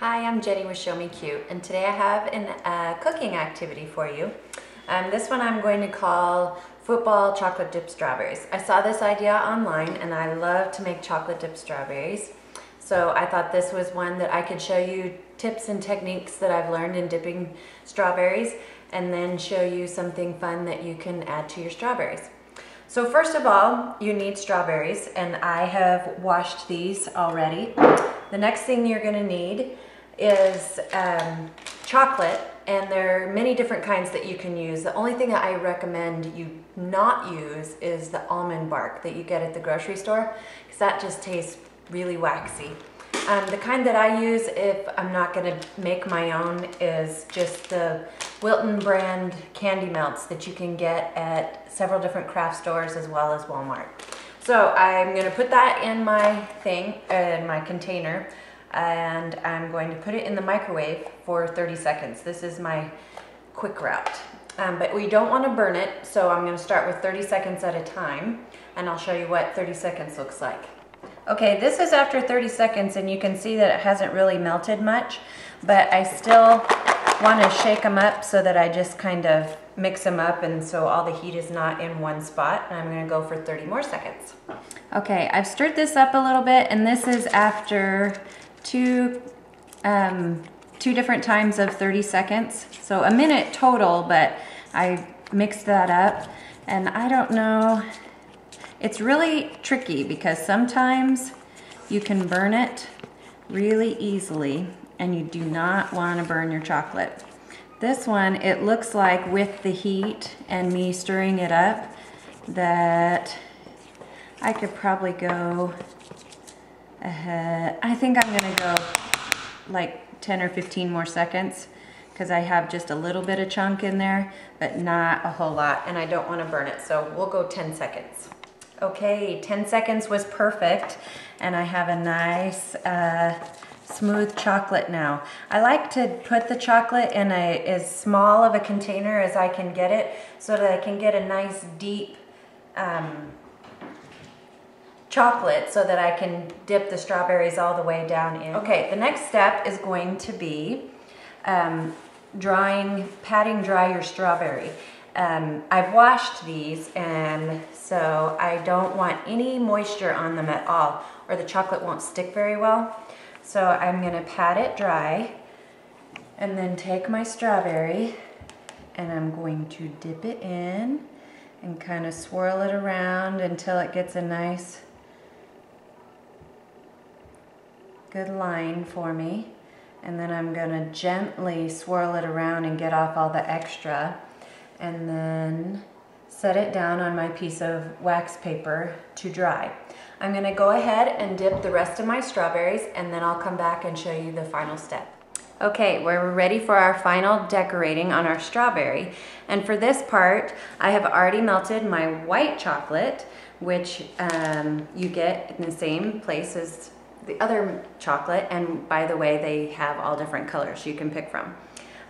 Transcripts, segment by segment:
Hi, I'm Jenny with ShowMeCute, and today I have a cooking activity for you. This one I'm going to call football chocolate dipped strawberries. I saw this idea online and I love to make chocolate dipped strawberries. So I thought this was one that I could show you tips and techniques that I've learned in dipping strawberries, and then show you something fun that you can add to your strawberries. So first of all, you need strawberries, and I have washed these already. The next thing you're going to need is chocolate, and there are many different kinds that you can use. The only thing that I recommend you not use is the almond bark that you get at the grocery store, because that just tastes really waxy. The kind that I use if I'm not going to make my own is just the Wilton brand candy melts that you can get at several different craft stores as well as Walmart. So I'm going to put that in my container, and I'm going to put it in the microwave for 30 seconds. This is my quick route. But we don't want to burn it, so I'm going to start with 30 seconds at a time, and I'll show you what 30 seconds looks like. Okay, this is after 30 seconds, and you can see that it hasn't really melted much, but I still want to shake them up so that I just kind of mix them up, and so all the heat is not in one spot. And I'm going to go for 30 more seconds. Okay, I've stirred this up a little bit, and this is after two different times of 30 seconds. So a minute total, but I mixed that up, and I don't know, it's really tricky because sometimes you can burn it really easily, and you do not want to burn your chocolate. This one, it looks like with the heat and me stirring it up that I could probably go ahead. I think I'm gonna go like 10 or 15 more seconds, because I have just a little bit of chunk in there, but not a whole lot, and I don't want to burn it, so we'll go 10 seconds. Okay, 10 seconds was perfect, and I have a nice smooth chocolate now. I like to put the chocolate in as small of a container as I can get it, so that I can get a nice deep chocolate, so that I can dip the strawberries all the way down in. Okay, the next step is going to be patting dry your strawberry. I've washed these, and so I don't want any moisture on them at all, or the chocolate won't stick very well. So I'm going to pat it dry, and then take my strawberry, and I'm going to dip it in and kind of swirl it around until it gets a nice good line for me. And then I'm going to gently swirl it around and get off all the extra, and then set it down on my piece of wax paper to dry. I'm going to go ahead and dip the rest of my strawberries, and then I'll come back and show you the final step. Okay, we're ready for our final decorating on our strawberry. And for this part, I have already melted my white chocolate, which you get in the same place as the other chocolate. And by the way, they have all different colors you can pick from.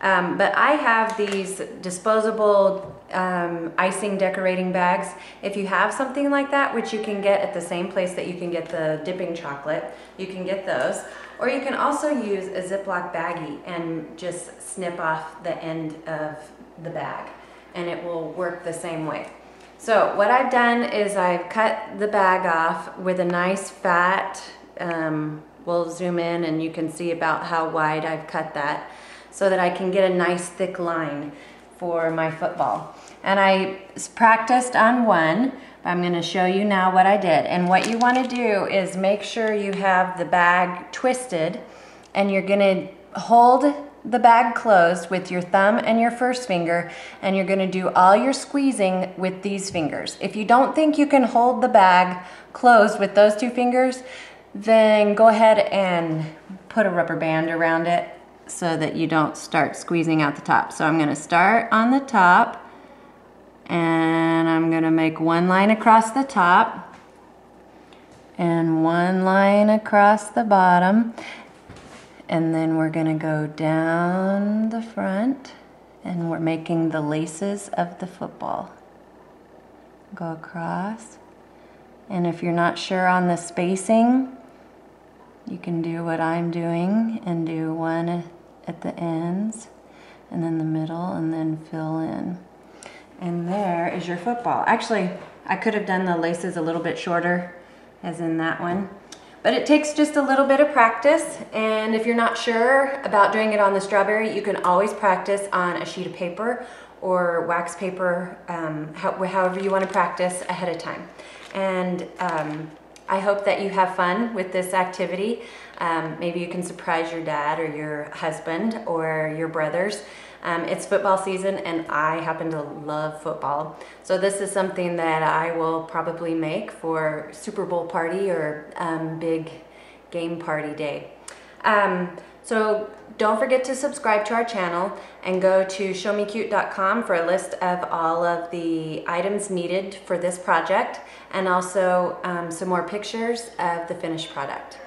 But I have these disposable icing decorating bags. If you have something like that, which you can get at the same place that you can get the dipping chocolate, you can get those. Or you can also use a Ziploc baggie and just snip off the end of the bag, and it will work the same way. So what I've done is I've cut the bag off with a nice fat, we'll zoom in and you can see about how wide I've cut that, so that I can get a nice thick line for my football. And I practiced on one, but I'm going to show you now what I did. And what you want to do is make sure you have the bag twisted, and you're going to hold the bag closed with your thumb and your first finger, and you're going to do all your squeezing with these fingers. If you don't think you can hold the bag closed with those two fingers, then go ahead and put a rubber band around it, so that you don't start squeezing out the top. So I'm going to start on the top, and I'm going to make one line across the top and one line across the bottom, and then we're going to go down the front, and we're making the laces of the football. Go across, and if you're not sure on the spacing, you can do what I'm doing and do one at the ends and then the middle and then fill in. And there is your football. Actually, I could have done the laces a little bit shorter, as in that one. But it takes just a little bit of practice, and if you're not sure about doing it on the strawberry, you can always practice on a sheet of paper or wax paper, however you want to practice ahead of time. And I hope that you have fun with this activity. Maybe you can surprise your dad or your husband or your brothers. It's football season and I happen to love football. So this is something that I will probably make for Super Bowl party or big game party day. So don't forget to subscribe to our channel and go to ShowMeCute.com for a list of all of the items needed for this project and also some more pictures of the finished product.